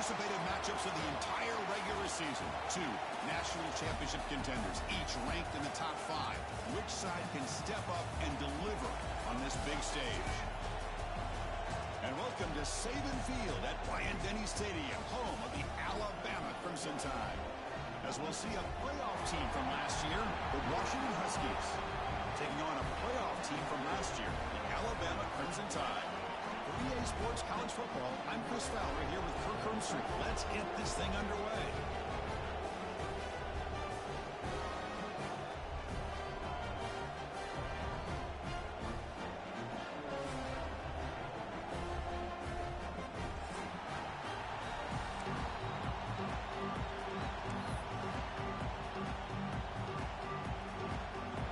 anticipated matchups of the entire regular season. Two national championship contenders, each ranked in the top 5. Which side can step up and deliver on this big stage? And welcome to Saban Field at Bryant-Denny Stadium, home of the Alabama Crimson Tide. As we'll see a playoff team from last year, the Washington Huskies, taking on a playoff team from last year, the Alabama Crimson Tide. For EA Sports College Football, I'm Chris Fowler here with Kirk Herbstreit. Let's get this thing underway.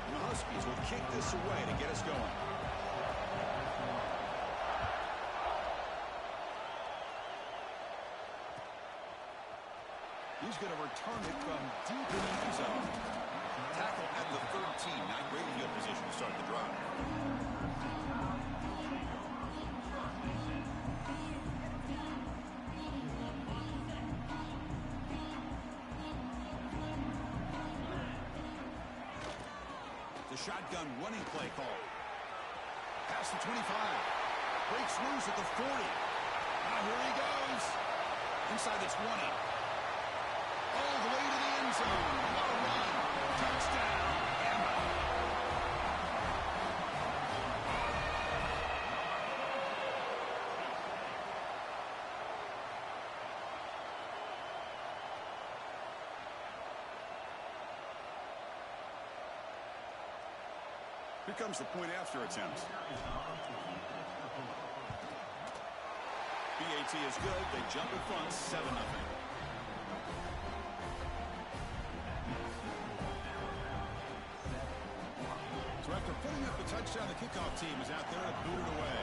And the Huskies will kick this away to get us going. He's going to return it from deep in the end zone. Tackle at the 13. Not great field position to start the drive. The shotgun running play call. Past the 25. Breaks loose at the 40. Now here he goes. Inside the 20. All the way to the end zone. What a run. Touchdown, Bama. Here comes the point after attempt. BAT is good. They jump in front, 7-0. So after putting up the touchdown, the kickoff team is out there to boot it away.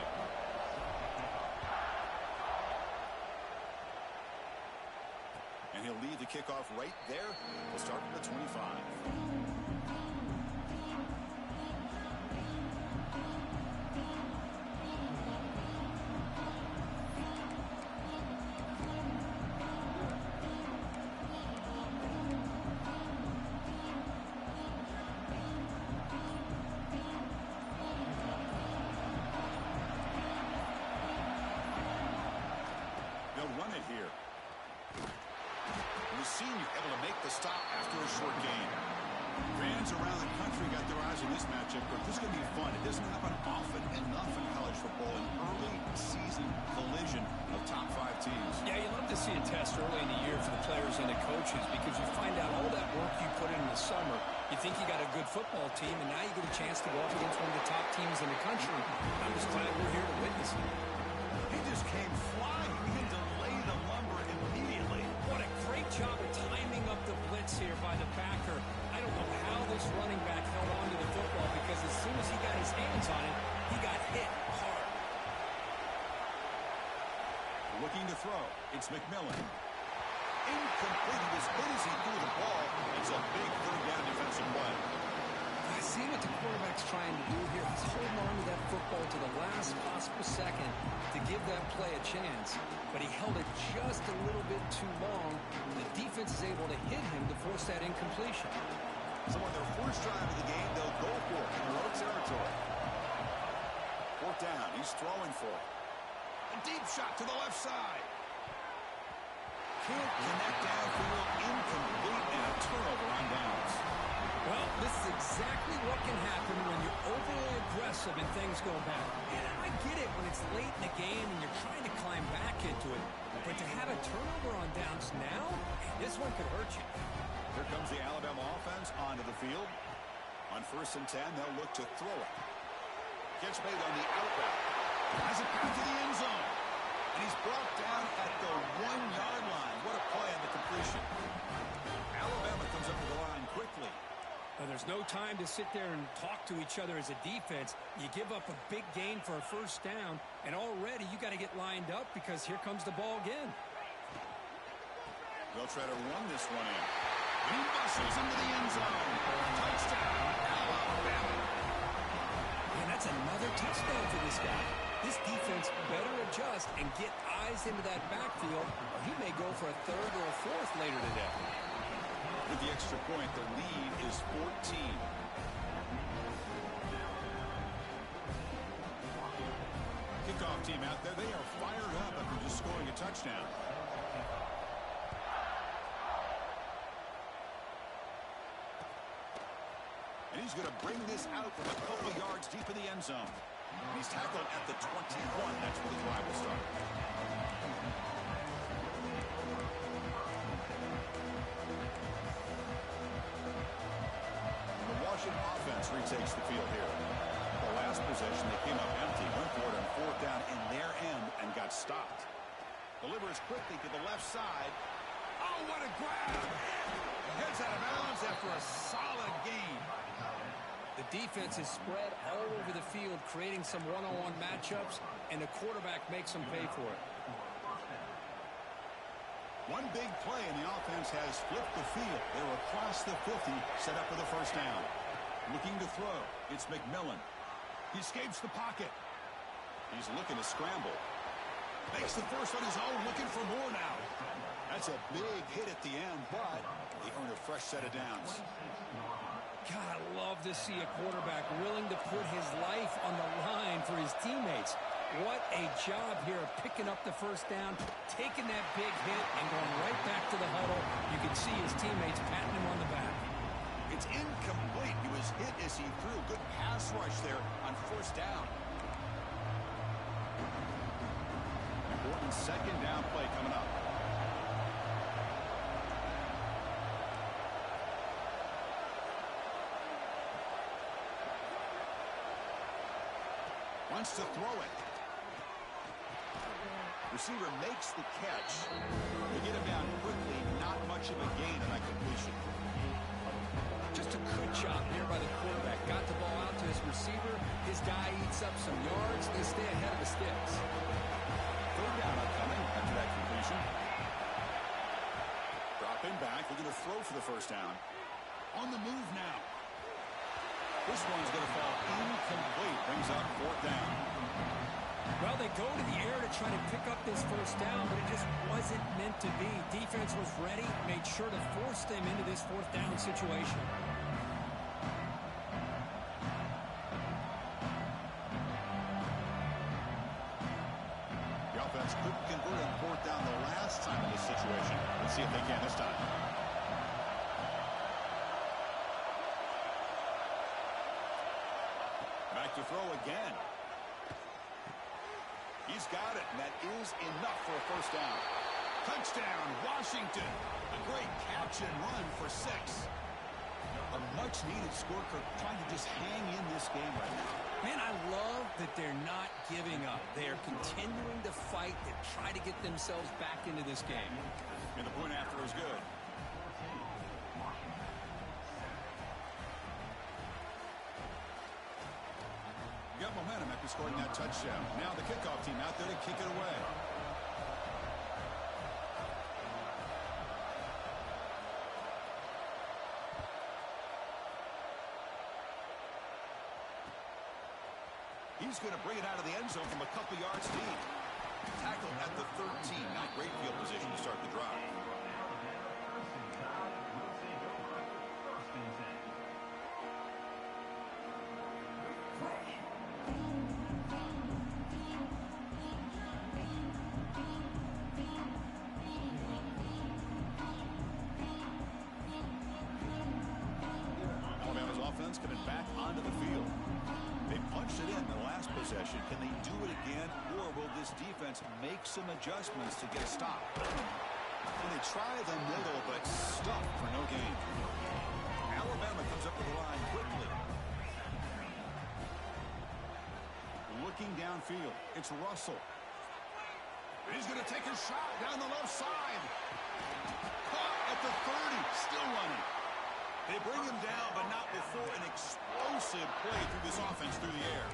And he'll lead the kickoff right there. We'll start from the 25. They'll run it here. The senior able to make the stop after a short gain. Fans around the country got their eyes on this matchup, but this is going to be fun. It doesn't happen often enough in college football, an early season collision of top 5 teams. Yeah, you love to see a test early in the year for the players and the coaches because you find out all that work you put in the summer. You think you got a good football team, and now you get a chance to go up against one of the top teams in the country. I'm just glad we're here to witness it. He just came flying. He can delay the lumber immediately. What a great job of timing up the blitz here by the Packer. I don't know how this running back held on to the football because as soon as he got his hands on it, he got hit hard. Looking to throw. It's McMillan. Incomplete. He was hit as he threw the ball. It's a big third down defensive play. I see what the quarterback's trying to do here. He's holding on to that football to the last possible second to give that play a chance. But he held it just a little bit too long. The defense is able to hit him to force that incompletion. So on their first drive of the game, they'll go for it in their own territory. 4th down. He's throwing for it. A deep shot to the left side. Can't connect downfield. Incomplete and a turnover on downs. Well, this is exactly what can happen when you're overly aggressive and things go bad. And I get it when it's late in the game and you're trying to climb back into it. But to have a turnover on downs now, this one could hurt you. Here comes the Alabama offense onto the field. On 1st and 10, they'll look to throw it. Catch made on the outback. Has it back to the end zone. And he's brought down at the 1-yard line. What a play on the completion. Alabama comes up to the line quickly. Well, there's no time to sit there and talk to each other as a defense. You give up a big gain for a 1st down, and already you got to get lined up because here comes the ball again. They'll try to run this one in. He muscles into the end zone. Touchdown, Alabama. And that's another touchdown for this guy. This defense better adjust and get eyes into that backfield, or he may go for a third or a fourth later today. With the extra point, the lead is 14. Kickoff team out there. They are fired up after just scoring a touchdown. And he's going to bring this out from a couple yards deep in the end zone. He's tackled at the 21. That's where the drive will start. The Washington offense retakes the field here. The last possession, they came up empty, went for it on fourth down in their end and got stopped. Delivers quickly to the left side. Oh, what a grab! Heads out of bounds after a solid gain. The defense is spread all over the field, creating some one-on-one matchups, and the quarterback makes them pay for it. One big play, and the offense has flipped the field. They're across the 50, set up for the first down. Looking to throw. It's McMillan. He escapes the pocket. He's looking to scramble. Makes the first on his own, looking for more now. That's a big hit at the end, but they earn a fresh set of downs. God, I love to see a quarterback willing to put his life on the line for his teammates. What a job here of picking up the first down, taking that big hit, and going right back to the huddle. You can see his teammates patting him on the back. It's incomplete. He was hit as he threw. Good pass rush there on first down. Important second down play coming up. Wants to throw it. Receiver makes the catch. They get him down quickly. Not much of a gain on that completion. Just a good job here by the quarterback. Got the ball out to his receiver. His guy eats up some yards. They stay ahead of the sticks. Third down upcoming after that completion. Dropping back. They're going to throw for the first down. On the move now. This one's going to fall incomplete. Brings up fourth down. Well, they go to the air to try to pick up this first down, but it just wasn't meant to be. Defense was ready, made sure to force them into this fourth down situation. The offense couldn't convert on fourth down the last time in this situation. Let's see if they can this time. Back to throw again. He's got it, and that is enough for a first down. Touchdown, Washington. A great catch and run for 6. A much-needed score for trying to just hang in this game right now. Man, I love that they're not giving up. They are continuing to fight and try to get themselves back into this game. And the point after is good. Got momentum after scoring that touchdown. Now the kickoff team out there to kick it away. He's going to bring it out of the end zone from a couple yards deep. Tackled at the 13. Not great field position to start the drive. Alabama's offense coming back onto the field. They punched it in the last possession. Can they do it again, or will this defense make some adjustments to get a stop? And they try the middle, but stuck for no gain. Alabama comes up to the line quickly. Looking downfield, it's Russell. And he's going to take a shot down the left side. Caught at the 30, still running. They bring him down, but not before an explosive play through this offense through the air.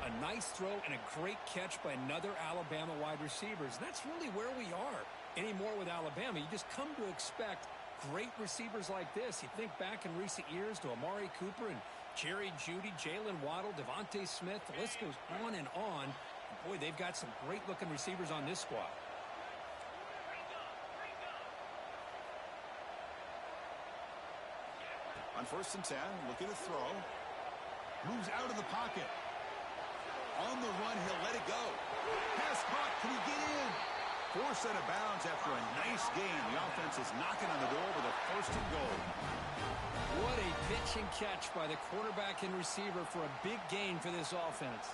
A nice throw and a great catch by another Alabama wide receivers. And that's really where we are anymore with Alabama. You just come to expect great receivers like this. You think back in recent years to Amari Cooper and Jerry Jeudy, Jalen Waddle, Devontae Smith. The list goes on and on. And boy, they've got some great-looking receivers on this squad. On 1st and 10, looking to throw. Moves out of the pocket. On the run, he'll let it go. Pass caught. Can he get in? Forced out of bounds after a nice gain. The offense is knocking on the door with a 1st and goal. What a pitch and catch by the quarterback and receiver for a big gain for this offense.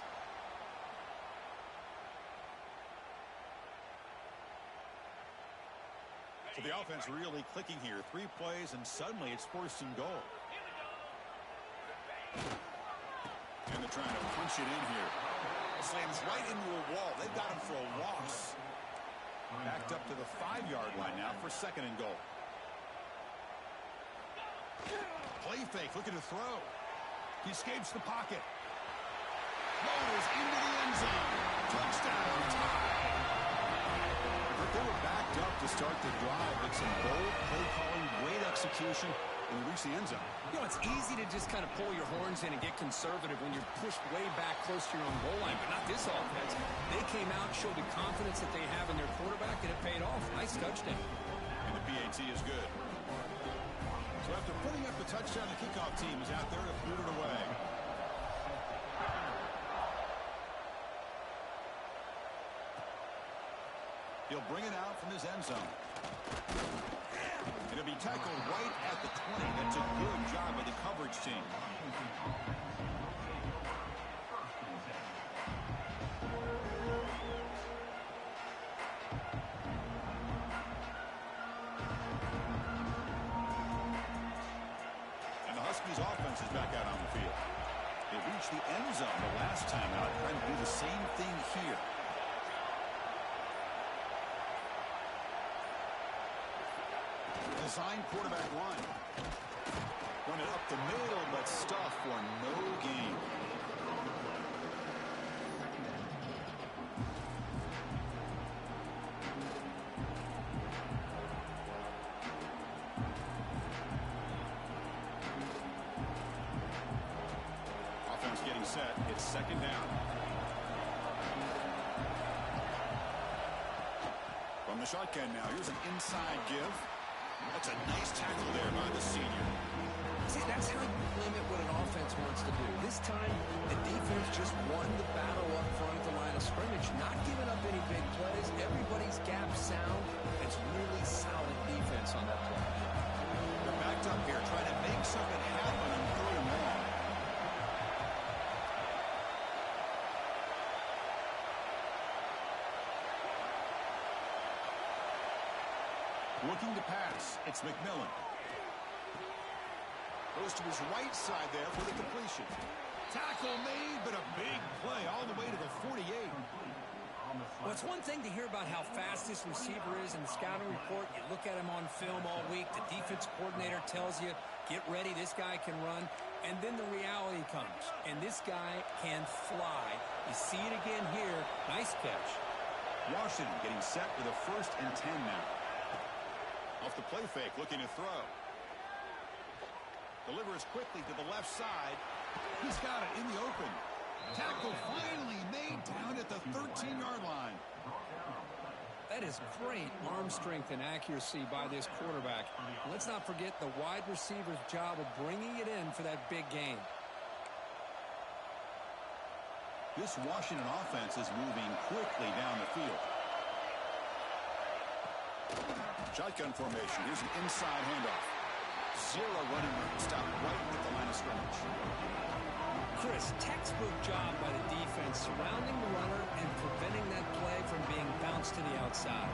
So the offense really clicking here. 3 plays, and suddenly it's 1st and goal. And they're trying to punch it in here. Slams right into a wall. They've got him for a loss. Backed up to the 5-yard line now for 2nd and goal. Play fake, looking to throw. He escapes the pocket. Floaters into the end zone. Touchdown, tie. But they were backed up to start the drive with some bold play calling, great execution, and they reach the end zone. You know, it's easy to just kind of pull your horns in and get conservative when you're pushed way back close to your own goal line, but not this offense. They came out, showed the confidence that they have in their quarterback, and it paid off. Nice touchdown. And the PAT is good. So after putting up the touchdown, the kickoff team is out there to boot it away. He'll bring it out from his end zone. It'll be tackled right at the 20. That's a good job by the coverage team. And the Huskies offense is back out on the field. They reached the end zone the last time out, trying to do the same thing here. Design quarterback run. Run it up the middle, but stuff for no gain. Offense getting set. It's 2nd down. From the shotgun now, here's an inside give. That's a nice tackle there by the senior. See, that's how you limit what an offense wants to do. This time, the defense just won the battle up front of the line of scrimmage, not giving up any big plays. Everybody's gap sound. It's really solid defense on that play. They're backed up here, trying to make something happen on 3rd and long. Looking to pass. It's McMillan. Goes to his right side there for the completion. Tackle made, but a big play all the way to the 48. Well, it's one thing to hear about how fast this receiver is in the scouting report. You look at him on film all week. The defense coordinator tells you, get ready, this guy can run. And then the reality comes, and this guy can fly. You see it again here. Nice catch. Washington getting set with a 1st and 10 now. Off the play fake, looking to throw. Delivers quickly to the left side. He's got it in the open. Tackle finally made down at the 13-yard line. That is great arm strength and accuracy by this quarterback. Let's not forget the wide receiver's job of bringing it in for that big gain. This Washington offense is moving quickly down the field. Shotgun formation. Here's an inside handoff. 0 running room. Stop right at the line of scrimmage. Chris, textbook job by the defense surrounding the runner and preventing that play from being bounced to the outside.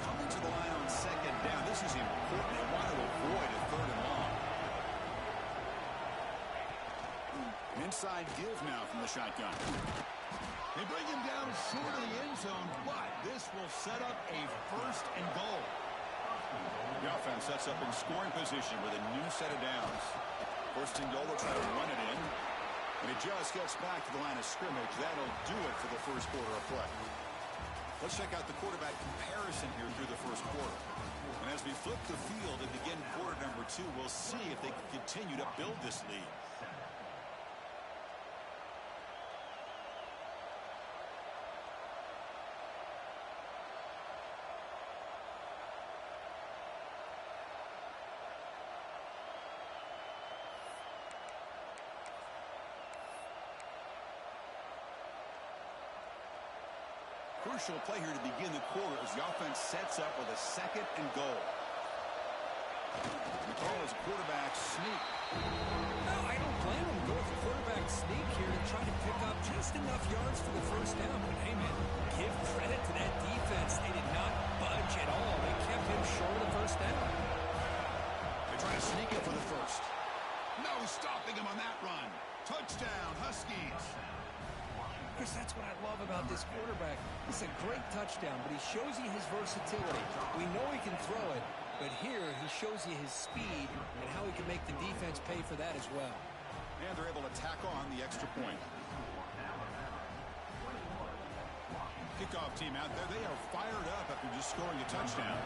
Coming to the line on 2nd down. This is important. They want to avoid a 3rd and long. An inside give now from the shotgun. They bring him down short of the end zone, but this will set up a 1st and goal. The offense sets up in scoring position with a new set of downs. First and goal, they'll try to run it in. And it just gets back to the line of scrimmage. That'll do it for the first quarter of play. Let's check out the quarterback comparison here through the first quarter. And as we flip the field and begin quarter number 2, we'll see if they can continue to build this lead. Crucial play here to begin the quarter as the offense sets up with a second and goal. The call is a quarterback sneak. No, I don't blame him. Go with the quarterback sneak here to try to pick up just enough yards for the first down. But hey, man, give credit to that defense. They did not budge at all. They kept him short of the first down. They're trying to sneak it for the first. No stopping him on that run. Touchdown, Huskies. Chris, that's what I love about this quarterback. It's a great touchdown, but he shows you his versatility. We know he can throw it, but here he shows you his speed and how he can make the defense pay for that as well. And they're able to tack on the extra point. Kickoff team out there. They are fired up after just scoring a touchdown.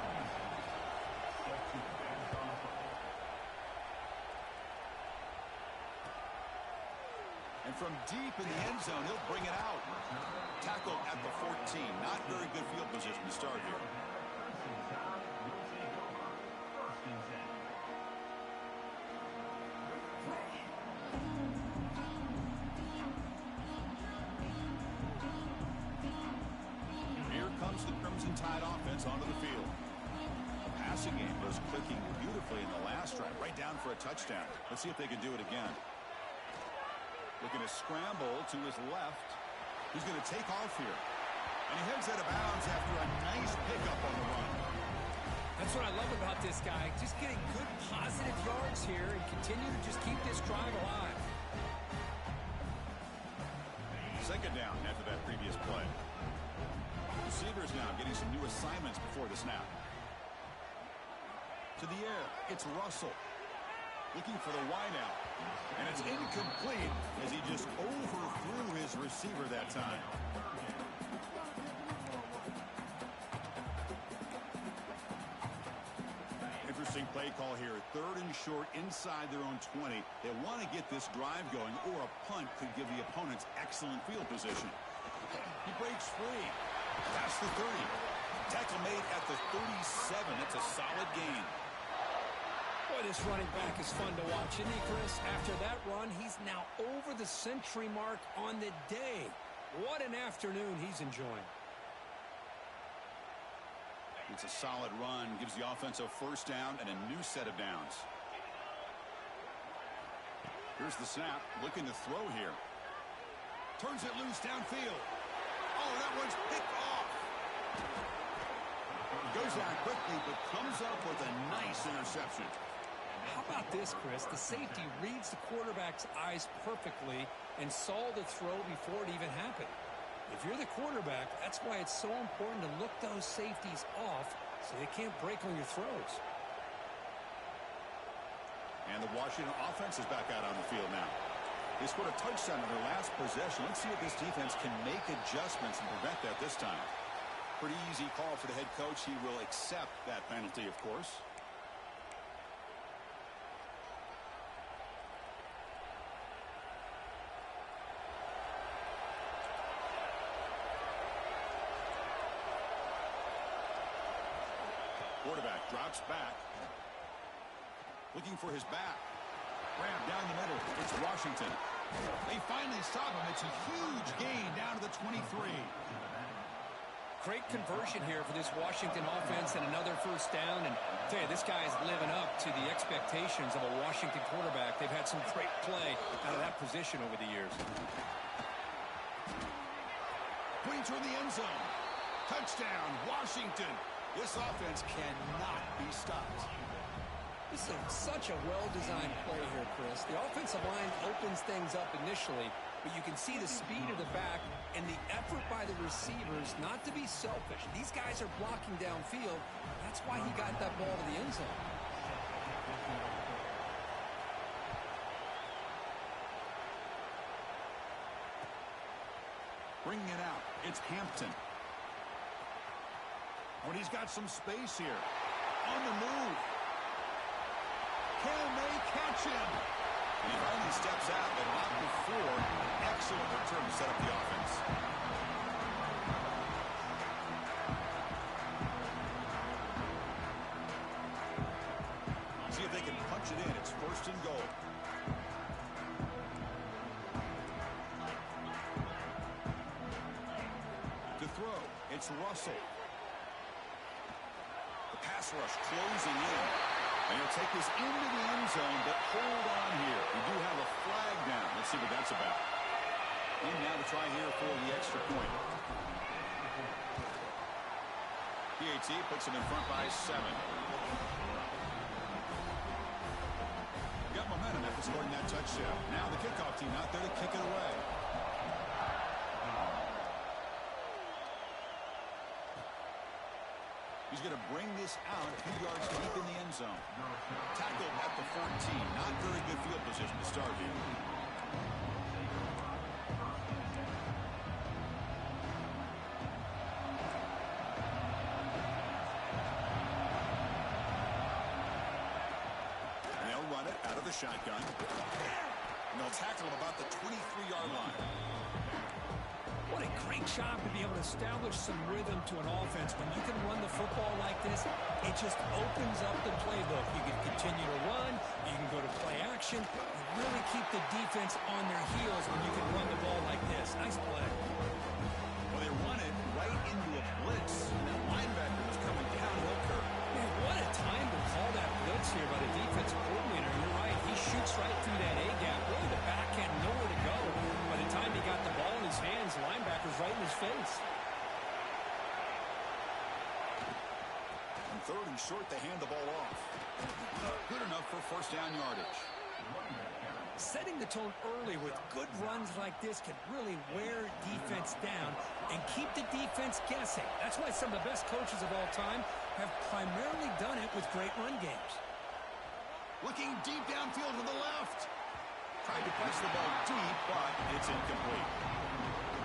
And from deep in the end zone, he'll bring it out. Tackled at the 14. Not very good field position to start here. Here comes the Crimson Tide offense onto the field. The passing game was clicking beautifully in the last drive, right down for a touchdown. Let's see if they can do it again. Looking to scramble to his left. He's going to take off here. And he heads out of bounds after a nice pickup on the run. That's what I love about this guy. Just getting good positive yards here and continue to just keep this drive alive. Second down after that previous play. Receivers now getting some new assignments before the snap. To the air, it's Russell. Looking for the wideout. And it's incomplete as he just overthrew his receiver that time. Interesting play call here. Third and short inside their own 20. They want to get this drive going, or a punt could give the opponents excellent field position. He breaks free. Past the 30. Tackle made at the 37. That's a solid gain. Boy, this running back is fun to watch, isn't he, Chris? After that run, he's now over the century mark on the day. What an afternoon he's enjoying. It's a solid run. Gives the offense a first down and a new set of downs. Here's the snap. Looking to throw here. Turns it loose downfield. Oh, that one's picked off. Goes down quickly, but comes up with a nice interception. How about this, Chris? The safety reads the quarterback's eyes perfectly and saw the throw before it even happened. If you're the quarterback, that's why it's so important to look those safeties off so they can't break on your throws. And the Washington offense is back out on the field now. They scored a touchdown in their last possession. Let's see if this defense can make adjustments and prevent that this time. Pretty easy call for the head coach. He will accept that penalty, of course. Quarterback drops back. Looking for his back. Grab down the middle. It's Washington. They finally stop him. It's a huge gain down to the 23. Great conversion here for this Washington offense and another first down. And I'll tell you, this guy is living up to the expectations of a Washington quarterback. They've had some great play out of that position over the years. Points in the end zone. Touchdown, Washington. This offense cannot be stopped. This is such a well-designed play here, Chris. The offensive line opens things up initially, but you can see the speed of the back and the effort by the receivers not to be selfish. These guys are blocking downfield. That's why he got that ball to the end zone. Bringing it out, it's Hampton. When he's got some space here. On the move. Can they catch him? And he finally steps out, but not before. Excellent return to set up the offense. See if they can punch it in. It's 1st and goal. To throw, it's Russell. The pass rush closing in. And he'll take this into the end zone, but hold on here. We do have a flag down. Let's see what that's about. And now to try here for the extra point. PAT puts him in front by 7. Got momentum after scoring that touchdown. Now the kickoff team out there to kick it away. He's going to bring this out a few yards deep in the end zone. Tackled at the 14. Not very good field position to start here. And they'll run it out of the shotgun. And they'll tackle him about the 23-yard line. What a great job to be able to establish some rhythm to an offense. When you can run the football like this, it just opens up the playbook. You can continue to run. You can go to play action. You really keep the defense on their heels when you can run the ball like this. Nice play. Well, they run it right into a blitz. And that linebacker was coming downhill curve. Man, what a time to call that blitz here by the defensive coordinator. You're right. He shoots right through that A-gap. Really, the back had nowhere to go. By the time he got the ball in his hands, the linebacker's right in his face. On 3rd and short, they hand the ball off. Good enough for 1st down yardage. Setting the tone early with good runs like this can really wear defense down and keep the defense guessing. That's why some of the best coaches of all time have primarily done it with great run games. Looking deep downfield to the left. Tried to place the ball deep, but it's incomplete.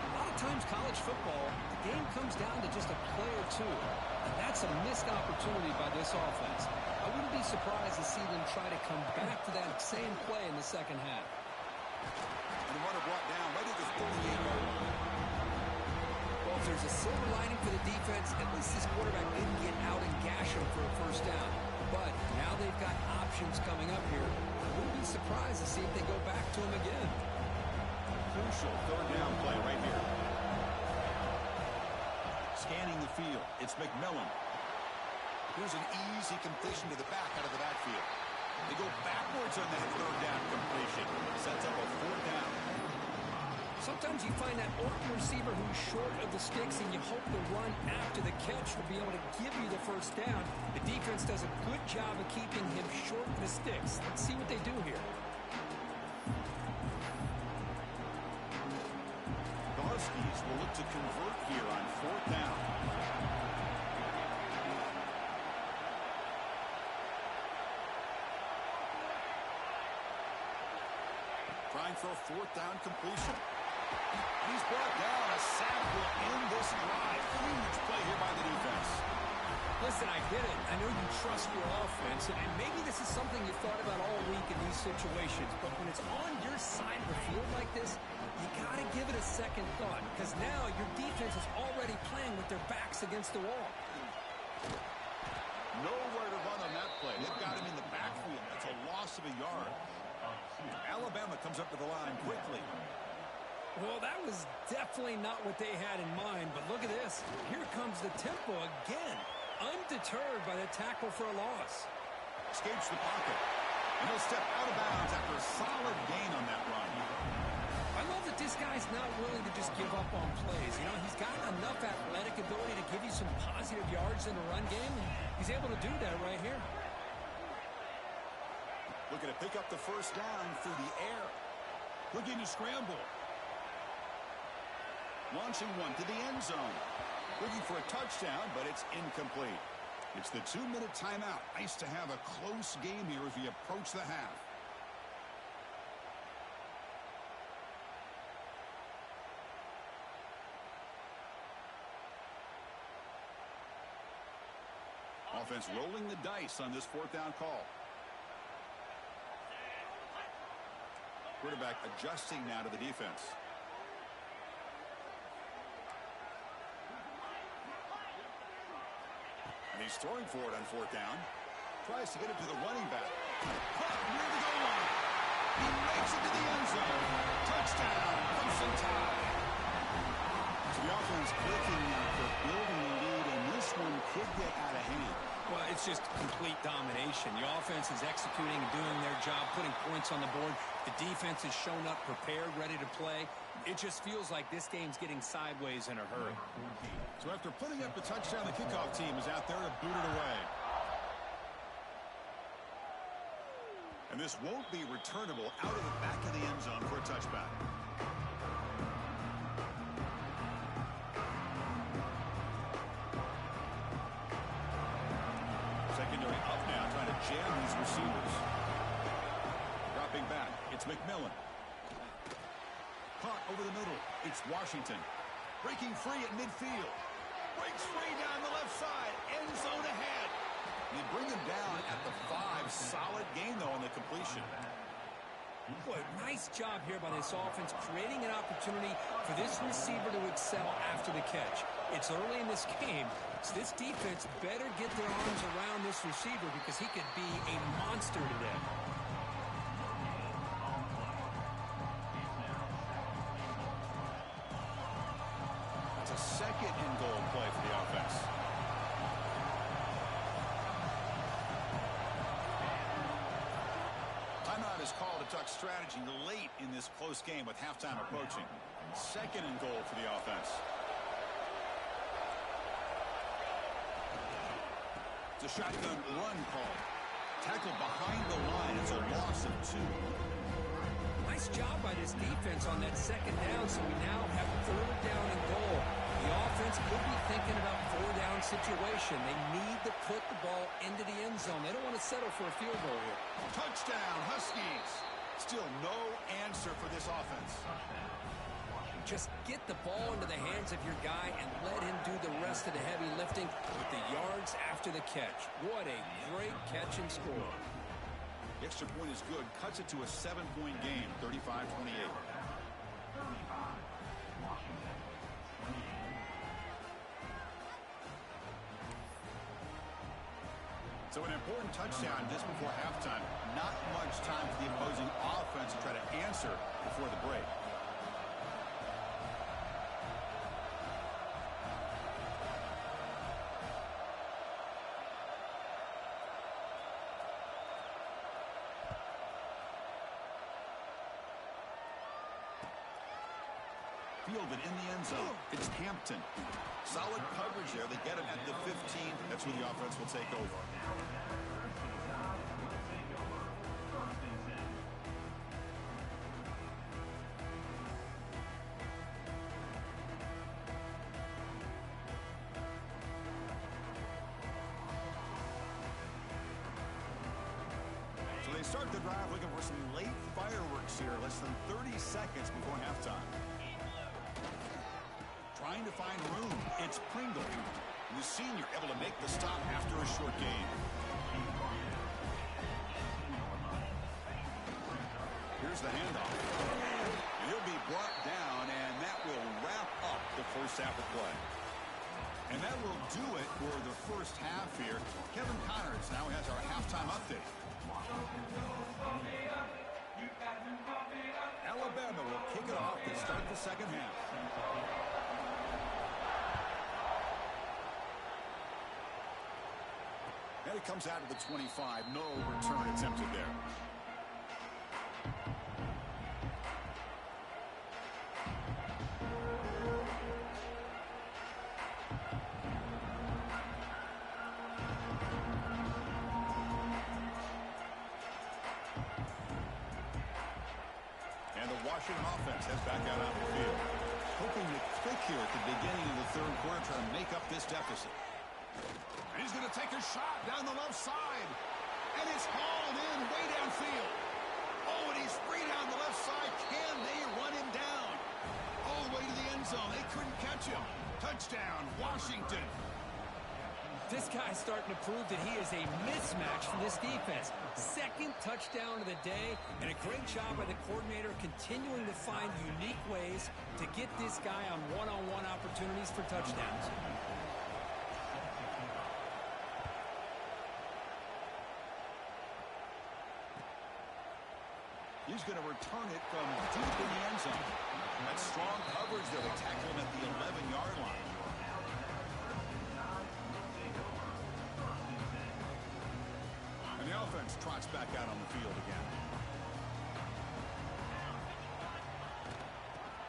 A lot of times college football, the game comes down to just a play or two. And that's a missed opportunity by this offense. I wouldn't be surprised to see them try to come back to that same play in the second half. And the runner brought down right at the 38-yard line. Well, if there's a silver lining for the defense, at least this quarterback didn't get out and gash him for a 1st down. But now they've got options coming up here. I wouldn't be surprised to see if they go back to him again. Crucial 3rd down play right here. Scanning the field, it's McMillan. Here's an easy completion to the back out of the backfield. They go backwards on that 3rd down completion. Sets up a 4th down. Sometimes you find that open receiver who's short of the sticks, and you hope the run after the catch will be able to give you the 1st down. The defense does a good job of keeping him short of the sticks. Let's see what they do here. The Huskies will look to convert here on 4th down. Trying for a 4th down completion. He's brought down. A sack will end this drive. Huge play here by the defense. Listen, I get it. I know you trust your offense, and maybe this is something you thought about all week in these situations, but when it's on your side of the field like this, you got to give it a second thought, because now your defense is already playing with their backs against the wall. Nowhere to run on that play. They've got him in the backfield. That's a loss of a yard. Alabama comes up to the line quickly. Well, that was definitely not what they had in mind, but look at this. Here comes the tempo again. Undeterred by the tackle for a loss. Escapes the pocket. And he'll step out of bounds after a solid gain on that run. I love that this guy's not willing to just give up on plays. You know, he's got enough athletic ability to give you some positive yards in the run game, and he's able to do that right here. Looking to pick up the 1st down through the air. Looking to scramble. Launching one to the end zone. Looking for a touchdown, but it's incomplete. It's the 2-minute timeout. Nice to have a close game here as we approach the half. offense rolling the dice on this 4th down call. Quarterback adjusting now to the defense. And he's throwing for it on 4th down. Tries to get it to the running back. Caught near the goal line. He makes it to the end zone. Touchdown, Crimson Tide. So the offense clicking now for building the lead, and this one could get out of hand. Well, it's just complete domination. The offense is executing and doing their job, putting points on the board. The defense has shown up, prepared, ready to play. It just feels like this game's getting sideways in a hurry. So after putting up the touchdown, the kickoff team is out there to boot it away. And this won't be returnable out of the back of the end zone for a touchback. Secondary up now, trying to jam these receivers. Dropping back, it's McMillan. Caught over the middle, it's Washington. Breaking free at midfield. Breaks free down the left side, end zone ahead. They bring him down at the 5. Solid gain, though, on the completion. Boy, nice job here by this offense, creating an opportunity for this receiver to excel after the catch. It's early in this game, so this defense better get their arms around this receiver because he could be a monster today. It's a 2nd and goal play for the offense. Timeout is called to talk strategy late in this close game with halftime approaching. 2nd and goal for the offense. It's a shotgun run call. Tackled behind the line. It's a loss of 2. Nice job by this defense on that 2nd down, so we now have 3rd down and goal. The offense could be thinking about 4th-down situation. They need to put the ball into the end zone. They don't want to settle for a field goal here. Touchdown, Huskies. Still no answer for this offense. Just get the ball into the hands of your guy and let him do the rest of the heavy lifting with the yards after the catch. What a great catch and score. The extra point is good. Cuts it to a 7-point game, 35-28. So an important touchdown just before halftime. Not much time for the opposing offense to try to answer before the break. Fielded in the end zone. It's Hampton. Solid coverage there. They get it at the 15. That's where the offense will take over. So they start the drive looking for some late fireworks here. Less than 30 seconds before halftime. Trying to find room. It's Pringle. The senior able to make the stop after a short gain. Here's the handoff. He'll be brought down, and that will wrap up the first half of play. And that will do it for the first half here. Kevin Connors now has our halftime update. Alabama will kick it off to start the second half. And it comes out of the 25. No return attempted there. And the Washington offense heads back out on the field. Hoping to click here at the beginning of the third quarter, trying to make up this deficit. And he's going to take a shot down the left side. And it's hauled in way downfield. Oh, and he's free down the left side. Can they run him down? All the way to the end zone. They couldn't catch him. Touchdown, Washington. This guy's starting to prove that he is a mismatch for this defense. Second touchdown of the day, and a great job by the coordinator continuing to find unique ways to get this guy on one-on-one opportunities for touchdowns. He's going to return it from deep in the end zone. That's strong coverage there. They tackle him at the 11-yard line. And the offense trots back out on the field again.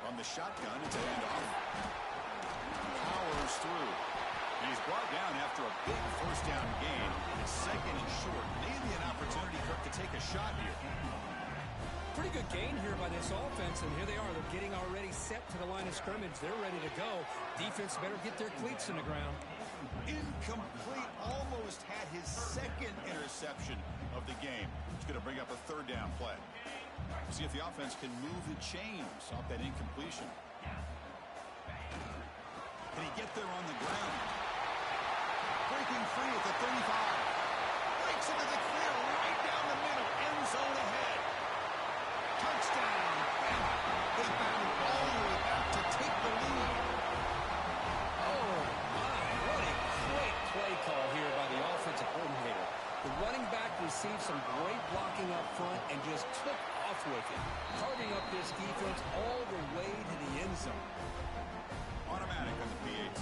From the shotgun, it's a handoff. Powers through. And he's brought down after a big first down gain. And it's second and short. Maybe an opportunity, Kirk, to take a shot here. Pretty good gain here by this offense, and here they are. They're getting already set to the line of scrimmage. They're ready to go. Defense better get their cleats in the ground. Incomplete. Almost had his second interception of the game. He's going to bring up a third down play. See if the offense can move the chains off that incompletion. Can he get there on the ground? Breaking free at the 35. Breaks into the clear right down the middle. End zone ahead. Touchdown. And they battle all the way back to take the lead. Oh, my. What a great play call here by the offensive coordinator. The running back received some great blocking up front and just took off with it, carving up this defense all the way to the end zone. Automatic on the PAT.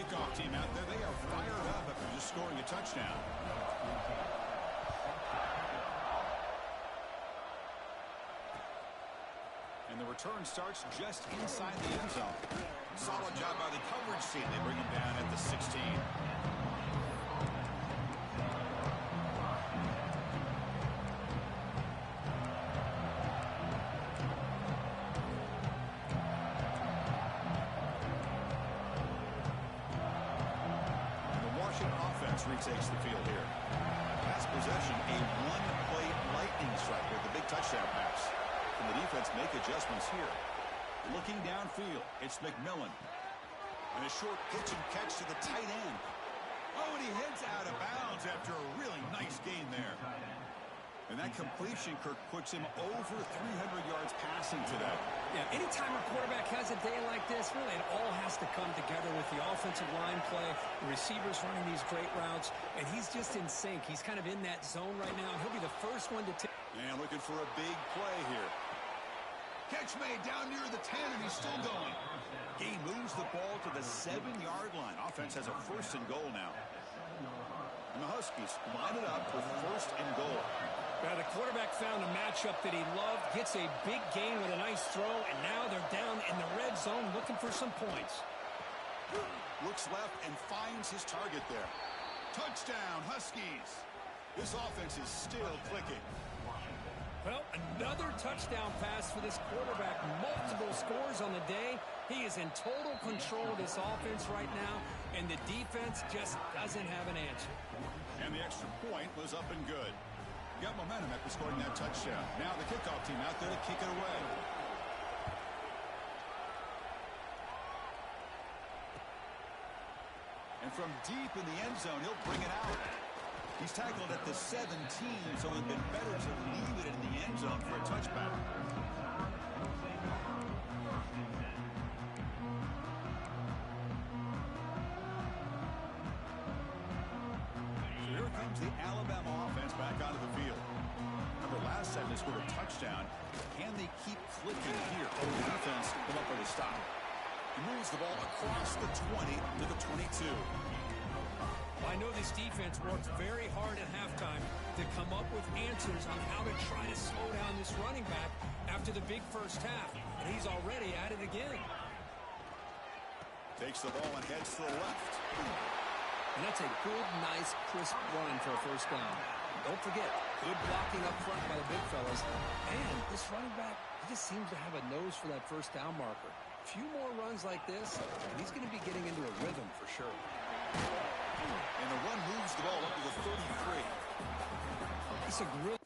Kickoff team out there. They are fired up after just scoring a touchdown. And the return starts just inside the end zone. Solid job by the coverage team. They bring him down at the 16. Retakes the field here. Pass possession, a one-play lightning strike with the big touchdown pass. Can the defense make adjustments here? Looking downfield, it's McMillan. And a short pitch and catch to the tight end. Oh, and he heads out of bounds after a really nice gain there. And that completion, Kirk, puts him over 300 yards passing today. Yeah, anytime a quarterback has a day like this, really it all has to come together with the offensive line play, the receivers running these great routes, and he's just in sync. He's kind of in that zone right now, and he'll be the first one to take. And looking for a big play here. Catch made down near the 10, and he's still going. He moves the ball to the 7-yard line. Offense has a first and goal now. And the Huskies line it up with first and goal. Now the quarterback found a matchup that he loved, gets a big gain with a nice throw, and now they're down in the red zone looking for some points. Looks left and finds his target there. Touchdown, Huskies. This offense is still clicking. Well, another touchdown pass for this quarterback. Multiple scores on the day. He is in total control of this offense right now, and the defense just doesn't have an answer. And the extra point was up and good. Got momentum after scoring that touchdown. Now the kickoff team out there to kick it away. And from deep in the end zone, he'll bring it out. He's tackled at the 17, so it would have been better to leave it in the end zone for a touchback. So here comes the Alabama offense back onto the field. Remember, last time they scored a touchdown. Can they keep clicking here? Oh, the defense come up with a stop. He moves the ball across the 20 to the 22. I know this defense worked very hard at halftime to come up with answers on how to try to slow down this running back after the big first half. And he's already at it again. Takes the ball and heads to the left. And that's a good, nice, crisp run for a first down. Don't forget, good blocking up front by the big fellas. And this running back, he just seems to have a nose for that first down marker. A few more runs like this, and he's going to be getting into a rhythm for sure. And the run moves the ball up to the 33. It's a really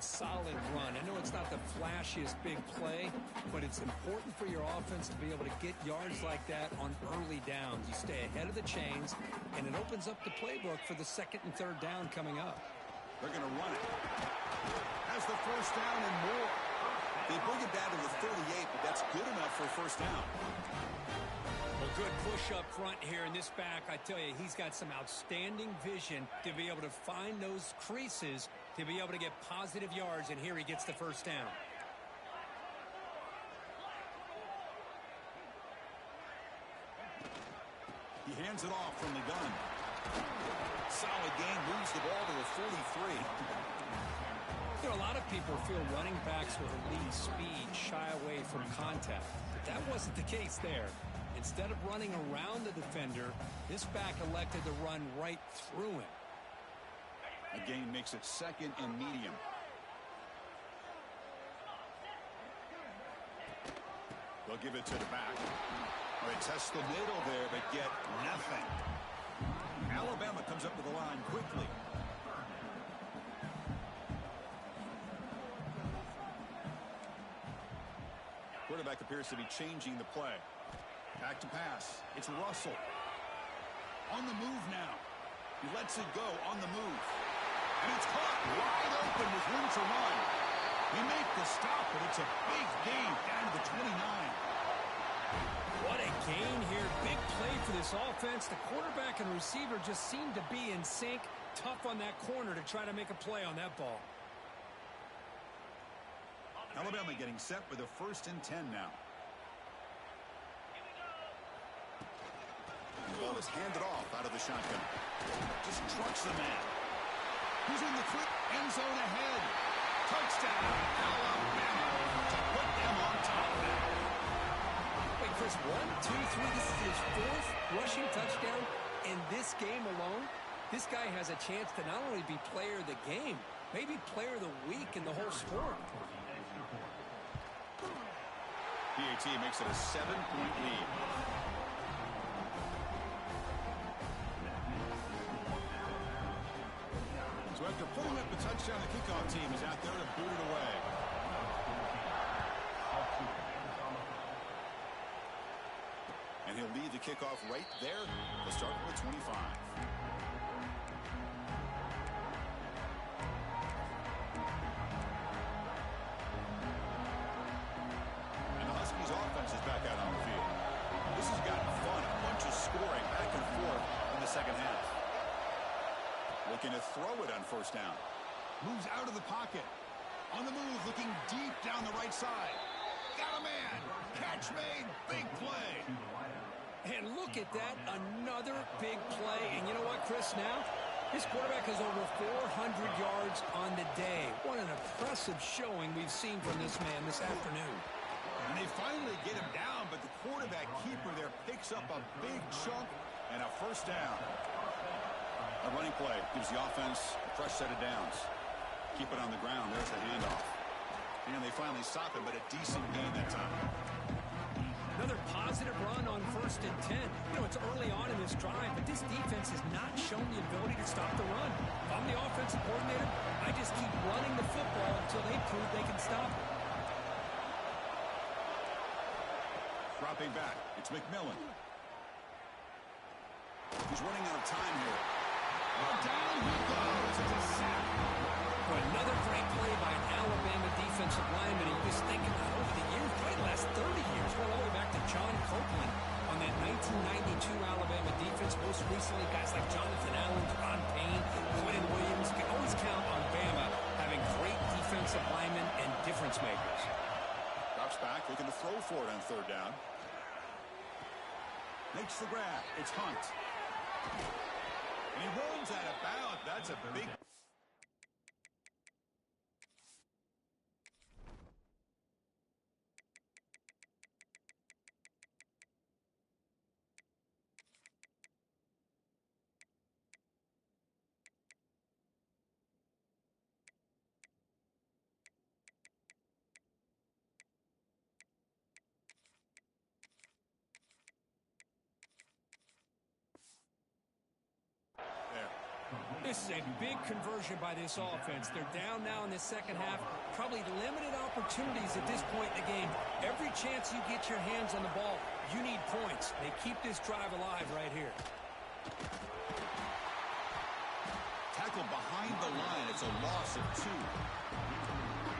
solid run. I know it's not the flashiest big play, but it's important for your offense to be able to get yards like that on early downs. You stay ahead of the chains, and it opens up the playbook for the second and third down coming up. They're going to run it. Has the first down and more. They bring it down to the 38, but that's good enough for a first down. Well, good push up front here in this back. I tell you, he's got some outstanding vision to be able to find those creases to be able to get positive yards, and here he gets the first down. He hands it off from the gun. Solid gain, moves the ball to the 43. You know, a lot of people feel running backs with elite speed shy away from contact, but that wasn't the case there. Instead of running around the defender, this back elected to run right through him. A gain makes it second and medium. They'll give it to the back. They test the middle there, but get nothing. Alabama comes up to the line quickly. Quarterback appears to be changing the play. Back to pass. It's Russell. On the move now. He lets it go on the move. And it's caught wide open with room to run. They make the stop, but it's a big gain down to the 29. What a gain here. Big play for this offense. The quarterback and receiver just seem to be in sync. Tough on that corner to try to make a play on that ball. Alabama getting set for the 1st and 10 now. The ball is handed off out of the shotgun. Just trucks the man. He's in the quick end zone ahead. Touchdown, Alabama, to put them on top now. Wait, Chris, 1, 2, 3. This is his 4th rushing touchdown in this game alone. This guy has a chance to not only be player of the game, maybe player of the week in the whole sport. PAT makes it a 7-point lead. So after pulling up the touchdown, the kickoff team is out there to boot it away. And he'll lead the kickoff right there. They'll start with 25. And the Huskies offense is back out on the field. This has gotten fun. A bunch of scoring back and forth in the second half. Looking to throw it on first down. Moves out of the pocket. On the move, looking deep down the right side. Got a man. Catch made. Big play. And look at that. Another big play. And you know what, Chris, now? This quarterback has over 400 yards on the day. What an impressive showing we've seen from this man this afternoon. And they finally get him down, but the quarterback keeper there picks up a big chunk and a first down. A running play gives the offense a fresh set of downs. Keep it on the ground. There's the handoff. And they finally stop it, but a decent gain that time. Another positive run on 1st and 10. You know, it's early on in this drive, but this defense has not shown the ability to stop the run. If I'm the offensive coordinator, I just keep running the football until they prove they can stop it. Dropping back. It's McMillan. He's running out of time here. Down he goes. It's a sack. For another great play by an Alabama defensive lineman. And you just think about over the years, probably the last 30 years, all the way back to John Copeland on that 1992 Alabama defense. Most recently, guys like Jonathan Allen, Ron Payne, Quentin Williams. You can always count on Bama having great defensive linemen and difference makers. Drops back, looking to throw for it on third down. Makes the grab. It's Hunt. And he rolls out of bounds. That's a big... This is a big conversion by this offense. They're down now in the second half. Probably limited opportunities at this point in the game. Every chance you get your hands on the ball, you need points. They keep this drive alive right here. Tackle behind the line. It's a loss of 2.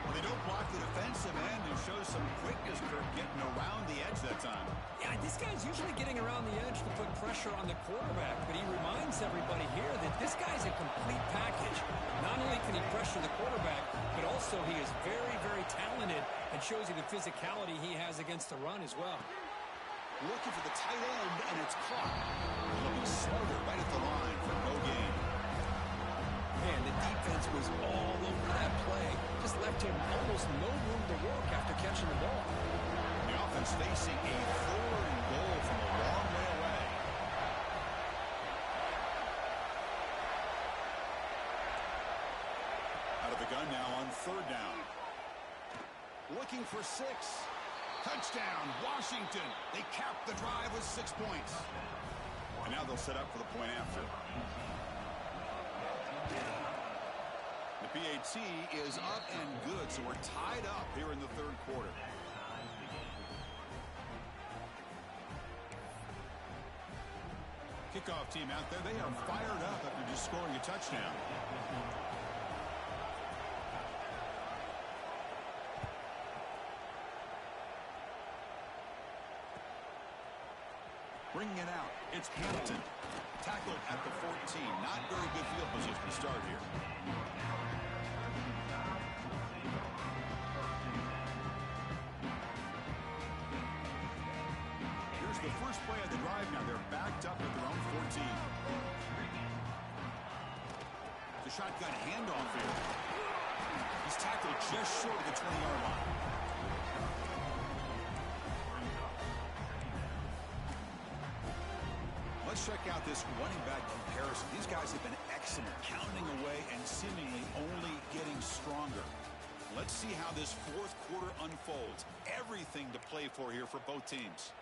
Well, they don't block the defensive end and show some quickness, Kirk, getting around the edge that time. Yeah, this guy's usually getting around the edge to put pressure on the quarterback, but he reminds everybody here that this guy's a complete package. Not only can he pressure the quarterback, but also he is very, very talented and shows you the physicality he has against the run as well. Looking for the tight end, and it's caught. Looking smarter right at the line for no gain. Man, the defense was all over that play. Just left him almost no room to work after catching the ball. The offense facing a 4th and goal from a long way away. Out of the gun now on 3rd down. Looking for 6. Touchdown, Washington. They capped the drive with 6 points. And now they'll set up for the point after. The PAT is up and good, so we're tied up here in the 3rd quarter. Kickoff team out there, they are fired up after just scoring a touchdown. Bringing it out, it's Hampton. Tackled at the 14. Not very good field position to start here. Here's the first play of the drive now. They're backed up at their own 14. The shotgun handoff here. He's tackled just short of the 20-yard line. Let's check out this running back comparison. These guys have been excellent, pounding away and seemingly only getting stronger. Let's see how this 4th quarter unfolds. Everything to play for here for both teams.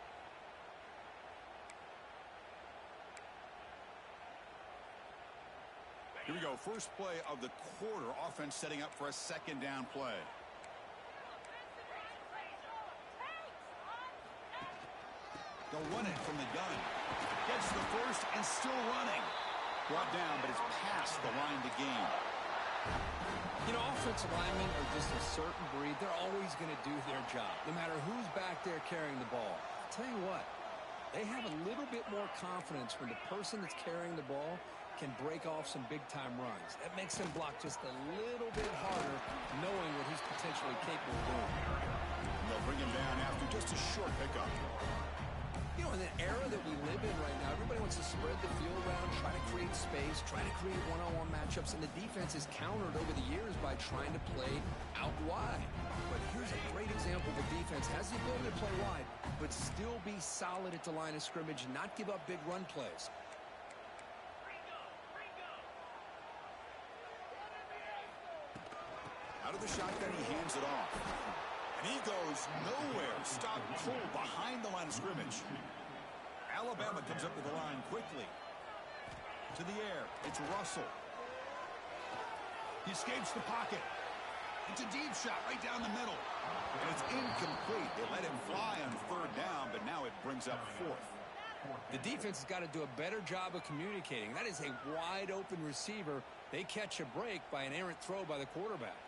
Here we go. First play of the quarter. Offense setting up for a 2nd down play. They'll run it from the gun. Gets the first and still running. Brought down, but it's past the line to gain. You know, offensive linemen are just a certain breed. They're always going to do their job, no matter who's back there carrying the ball. I'll tell you what, they have a little bit more confidence when the person that's carrying the ball can break off some big-time runs. That makes them block just a little bit harder, knowing what he's potentially capable of doing. And they'll bring him down after just a short pickup. You know, in the era that we live in right now, everybody wants to spread the field around, try to create space, try to create one-on-one matchups, and the defense is countered over the years by trying to play out wide. But here's a great example of a defense has the ability to play wide, but still be solid at the line of scrimmage, not give up big run plays. Out of the shotgun, he hands it off. And he goes nowhere. Stopped cold behind the line of scrimmage. Alabama comes up to the line quickly. To the air. It's Russell. He escapes the pocket. It's a deep shot right down the middle. And it's incomplete. They let him fly on 3rd down, but now it brings up 4th. The defense has got to do a better job of communicating. That is a wide-open receiver. They catch a break by an errant throw by the quarterback.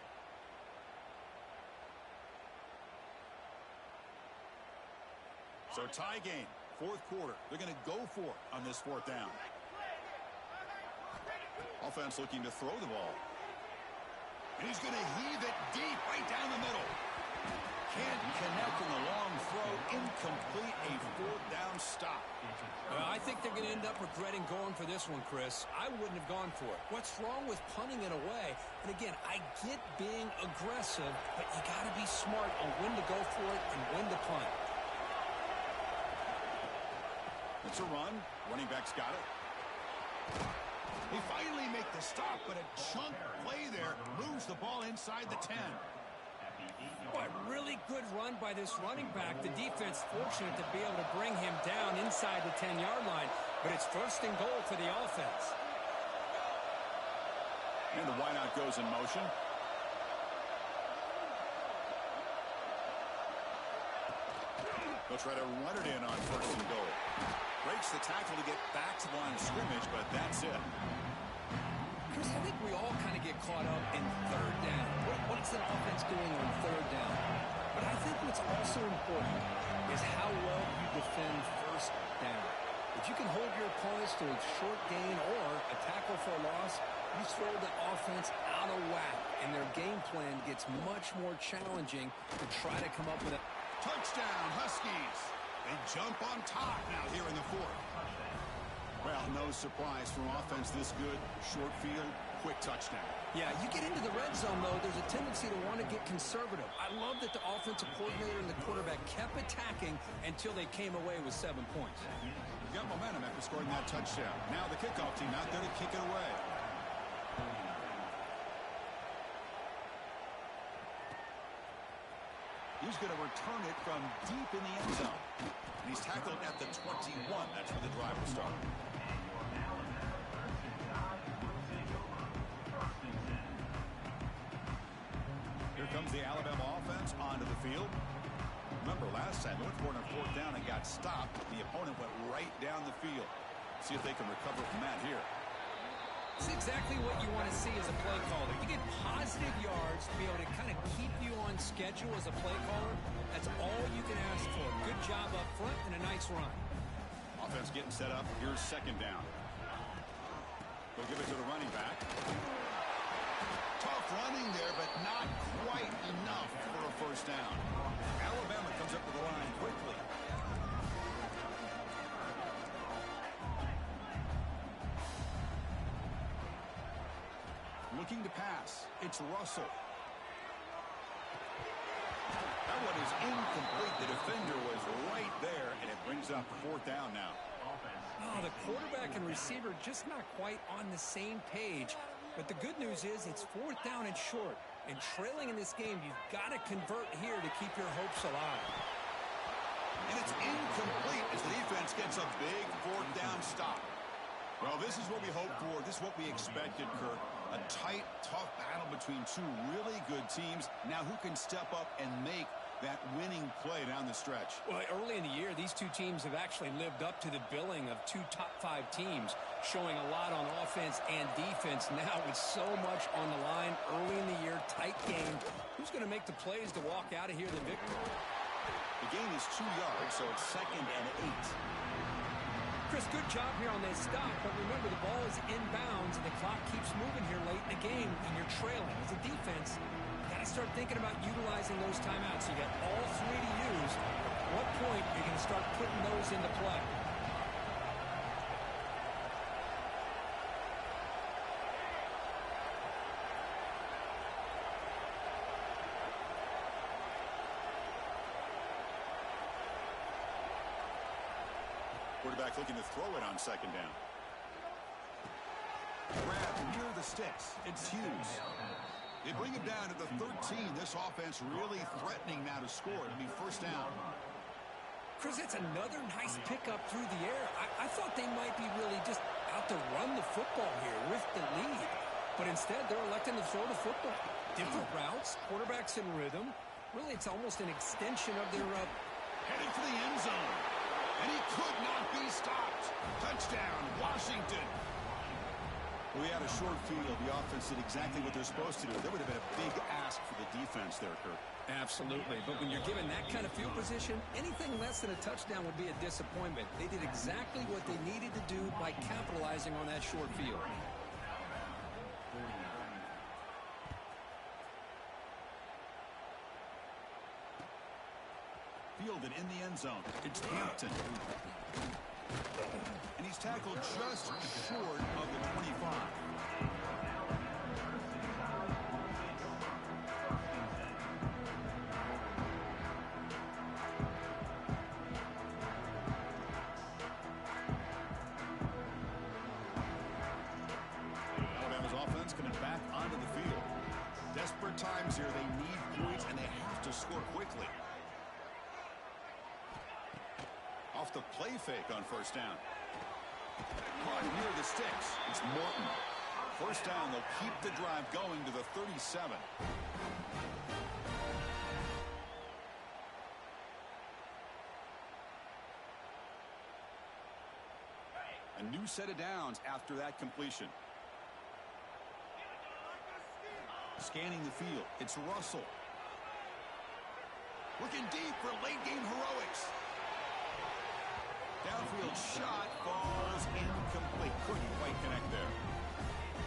So tie game, 4th quarter. They're going to go for it on this 4th down. Offense looking to throw the ball. And he's going to heave it deep right down the middle. Can't connect on the long throw. Incomplete, a 4th down stop. I think they're going to end up regretting going for this one, Chris. I wouldn't have gone for it. What's wrong with punting it away? And again, I get being aggressive, but you got to be smart on when to go for it and when to punt. It's a run. Running back's got it. They finally make the stop, but a chunk play there moves the ball inside the 10. Boy, really good run by this running back. The defense fortunate to be able to bring him down inside the 10-yard line, but it's 1st and goal for the offense. And the wideout goes in motion. They'll try to run it in on first and goal. Breaks the tackle to get back to the line of scrimmage, but that's it. Chris, I think we all kind of get caught up in third down. What's an offense doing on third down? But I think what's also important is how well you defend first down. If you can hold your opponents to a short gain or a tackle for a loss, you throw the offense out of whack, and their game plan gets much more challenging to try to come up with a touchdown, Huskies. They jump on top now here in the fourth. Well, no surprise from offense this good. Short field, quick touchdown. Yeah, you get into the red zone, though, there's a tendency to want to get conservative. I love that the offensive coordinator and the quarterback kept attacking until they came away with 7 points. You got momentum after scoring that touchdown. Now the kickoff team out there to kick it away. He's going to return it from deep in the end zone. And he's tackled at the 21. That's where the drive will start. Here comes the Alabama offense onto the field. Remember, last time they went for it on fourth down and got stopped. The opponent went right down the field. See if they can recover from that here. It's exactly what you want to see as a play caller. You get positive yards to be able to kind of keep you on schedule as a play caller. That's all you can ask for. Good job up front and a nice run. Offense getting set up. Here's second down. They'll give it to the running back. Tough running there, but not quite enough for a first down. Alabama comes up to the line quickly. Looking to pass. It's Russell. That one is incomplete. The defender was right there, and it brings up fourth down now. Oh, the quarterback and receiver just not quite on the same page. But the good news is it's fourth down and short. And trailing in this game, you've got to convert here to keep your hopes alive. And it's incomplete as the defense gets a big fourth down stop. Well, this is what we hoped for. This is what we expected, Kirk. A tight, tough battle between two really good teams. Now who can step up and make that winning play down the stretch? Well, early in the year, these two teams have actually lived up to the billing of two top-5 teams, showing a lot on offense and defense. Now with so much on the line early in the year, tight game. Who's going to make the plays to walk out of here the victor? The gain is 2 yards, so it's 2nd and 8. Chris, good job here on that stop, but remember the ball is inbounds and the clock keeps moving here late in the game and you're trailing. As a defense, you got to start thinking about utilizing those timeouts. You got all 3 to use. At what point are you going to start putting those into play? Quarterback looking to throw it on second down. Grab near the sticks. It's Hughes. They bring him down to the 13. This offense really threatening now to score. It'll be first down. Chris, it's another nice pickup through the air. I thought they might be really just out to run the football here with the lead. But instead, they're electing to throw the football. Different routes, quarterbacks in rhythm. Really, it's almost an extension of their... Headed for the end zone. And he could not be stopped. Touchdown, Washington. We had a short field. The offense did exactly what they're supposed to do. There would have been a big ask for the defense there, Kirk. Absolutely. But when you're given that kind of field position, anything less than a touchdown would be a disappointment. They did exactly what they needed to do by capitalizing on that short field. Fielded in the end zone. It's Hampton. And he's tackled just short of the 25. Alabama's offense coming back onto the field. Desperate times here. They need points, and they have to score quickly. Off the play fake on first down. Caught near the sticks. It's Morton. First down, they'll keep the drive going to the 37. A new set of downs after that completion. Scanning the field, it's Russell. Looking deep for late-game heroics. Downfield shot falls incomplete. Couldn't quite connect there.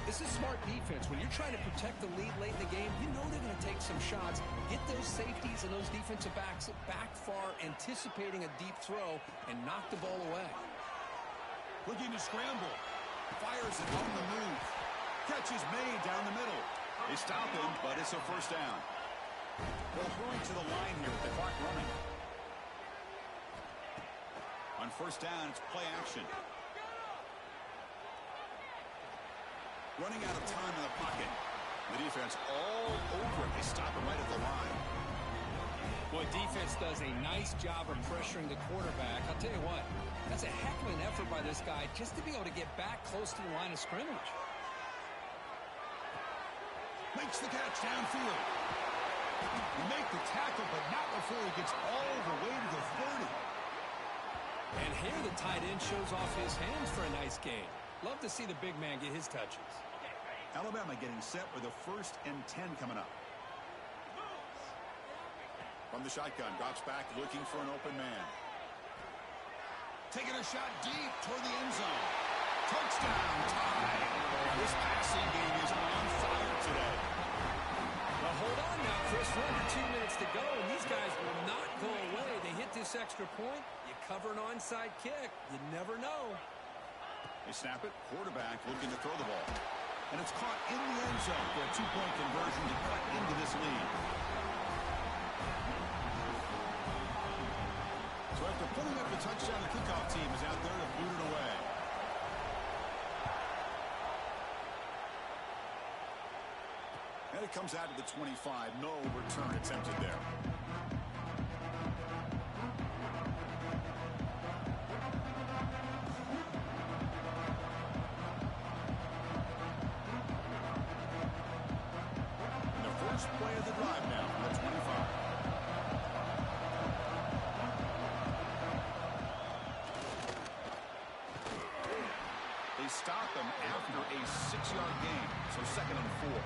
This is smart defense. When you're trying to protect the lead late in the game, you know they're going to take some shots, get those safeties and those defensive backs back far, anticipating a deep throw, and knock the ball away. Looking to scramble. Fires it on the move. Catch is made down the middle. They stop him, but it's a first down. They'll hurry to the line here with the clock running. On first down, it's play action. Running out of time in the pocket. The defense all over it. They stop it right at the line. Boy, defense does a nice job of pressuring the quarterback. I'll tell you what, that's a heck of an effort by this guy just to be able to get back close to the line of scrimmage. Makes the catch downfield. You make the tackle, but not before he gets all the way to the 30. And here the tight end shows off his hands for a nice gain. Love to see the big man get his touches. Alabama getting set with a 1st and 10 coming up. From the shotgun, drops back looking for an open man. Taking a shot deep toward the end zone. Touchdown, tie. This passing game is on fire today. Well, hold on now, Chris. We're under 2 minutes to go, and these guys will not go away. They hit this extra point. You cover an onside kick. You never know. They snap it. Quarterback looking to throw the ball. And it's caught in the end zone for a 2-point conversion to cut into this lead. So after pulling up the touchdown, the kickoff team is out there to boot it away. And it comes out to the 25. No return attempted there. First play of the drive now from the 25. They stop him after a 6-yard gain, so 2nd and 4.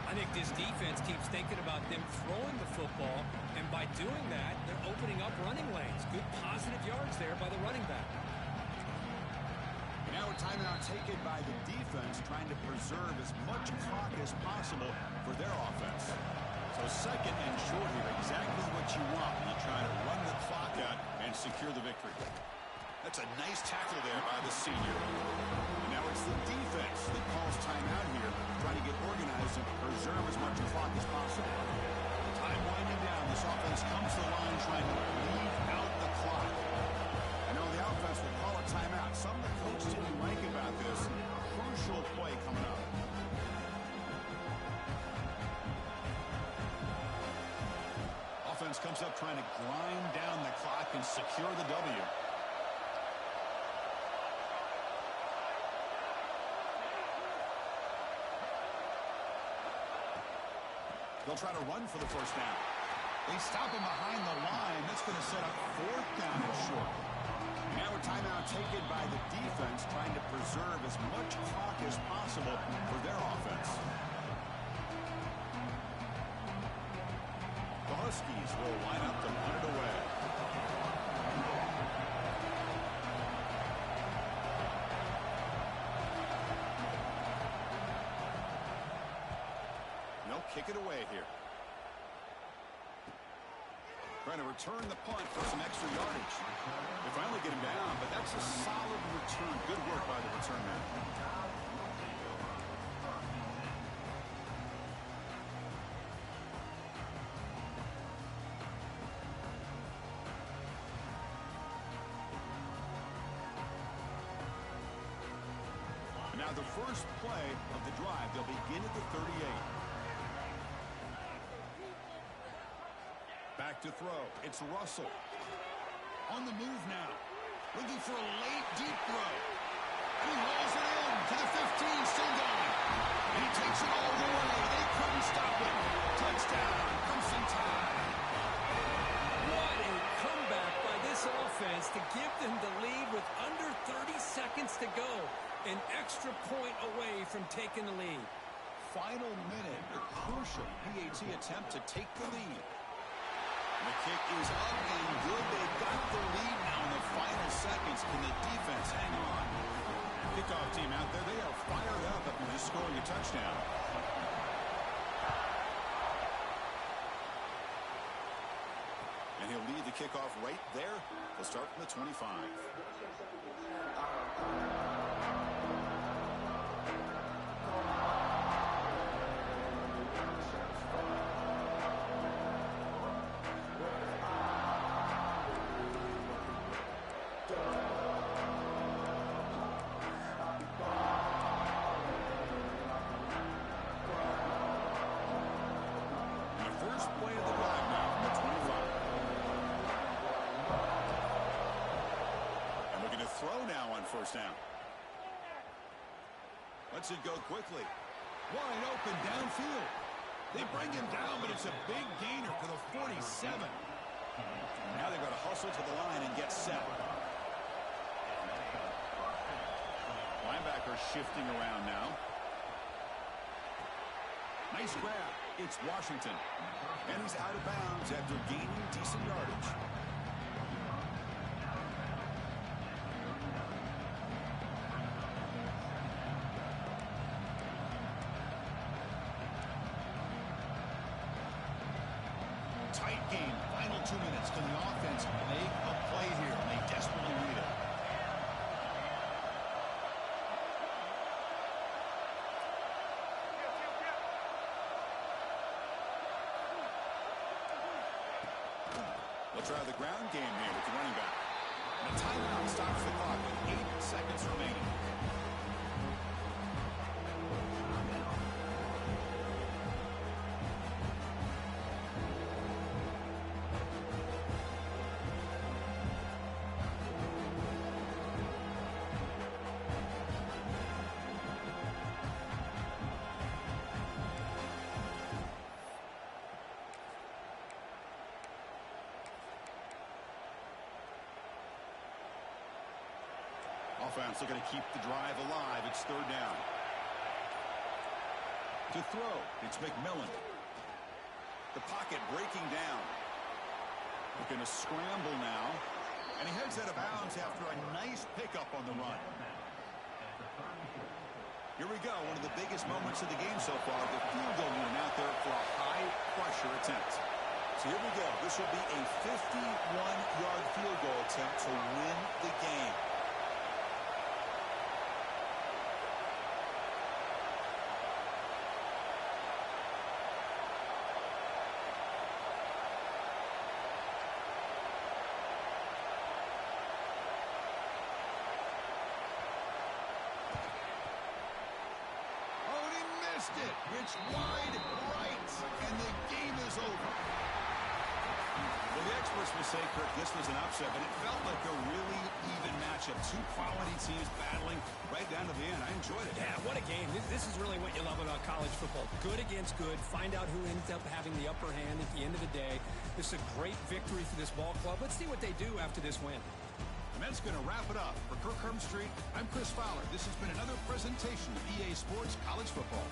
I think this defense keeps thinking about them throwing the football, and by doing that, they're opening up running lanes. Good positive yards there by the running back. Now a timeout taken by the defense, trying to preserve as much clock as possible for their offense. So 2nd and short here, exactly what you want when you try to run the clock out and secure the victory. That's a nice tackle there by the senior. And now it's the defense that calls timeout here, trying to get organized and preserve as much clock as possible. Time winding down, this offense comes to the line trying to leave out the clock. I know the offense will call a timeout. Something the coach didn't like about this. Crucial play coming up. Offense comes up trying to grind down the clock and secure the W. They'll try to run for the first down. They stop him behind the line. That's going to set up 4th down and short. Now a timeout taken by the defense, trying to preserve as much clock as possible for their offense. The Huskies will line up to punt it away. They'll kick it away here. Trying to return the punt for some extra yardage. They finally get him down, but that's a solid return. Good work by the return man. Now the first play of the drive, they'll begin at the 38. Back to throw. It's Russell. On the move now. Looking for a late deep throw. And he rolls it in to the 15, still going. And he takes it all the way. They couldn't stop it. Touchdown, Crimson Tide. What a comeback by this offense to give them the lead with under 30 seconds to go. An extra point away from taking the lead. Final minute, a crucial PAT attempt to take the lead. The kick is up and good. They got the lead now in the final seconds. Can the defense hang on? Kickoff team out there, they are fired up after just scoring a touchdown. And he'll lead the kickoff right there. They'll start from the 25. First down. Lets it go quickly. Wide open downfield. They bring him down, but it's a big gainer for the 47. Now they've got to hustle to the line and get set. Linebacker shifting around now. Nice grab. It's Washington. And he's out of bounds after gaining decent yardage. Tight game. Final 2 minutes. Can the offense make a play here? And they desperately need it. They'll try the ground game here with the running back. And a timeout stops the clock with 8 seconds remaining. Offense looking to keep the drive alive. It's third down. To throw, it's McMillan. The pocket breaking down. Looking to scramble now. And he heads out of bounds after a nice pickup on the run. Here we go. One of the biggest moments of the game so far. The field goal unit out there for a high-pressure attempt. So here we go. This will be a 51-yard field goal attempt to win the game. It's wide right, and the game is over. Well, the experts will say, Kirk, this was an upset, but it felt like a really even matchup. Two quality teams battling right down to the end. I enjoyed it. Yeah, what a game. This is really what you love about college football. Good against good. Find out who ends up having the upper hand at the end of the day. This is a great victory for this ball club. Let's see what they do after this win. And that's going to wrap it up. For Kirk Herbstreit, I'm Chris Fowler. This has been another presentation of EA Sports College Football.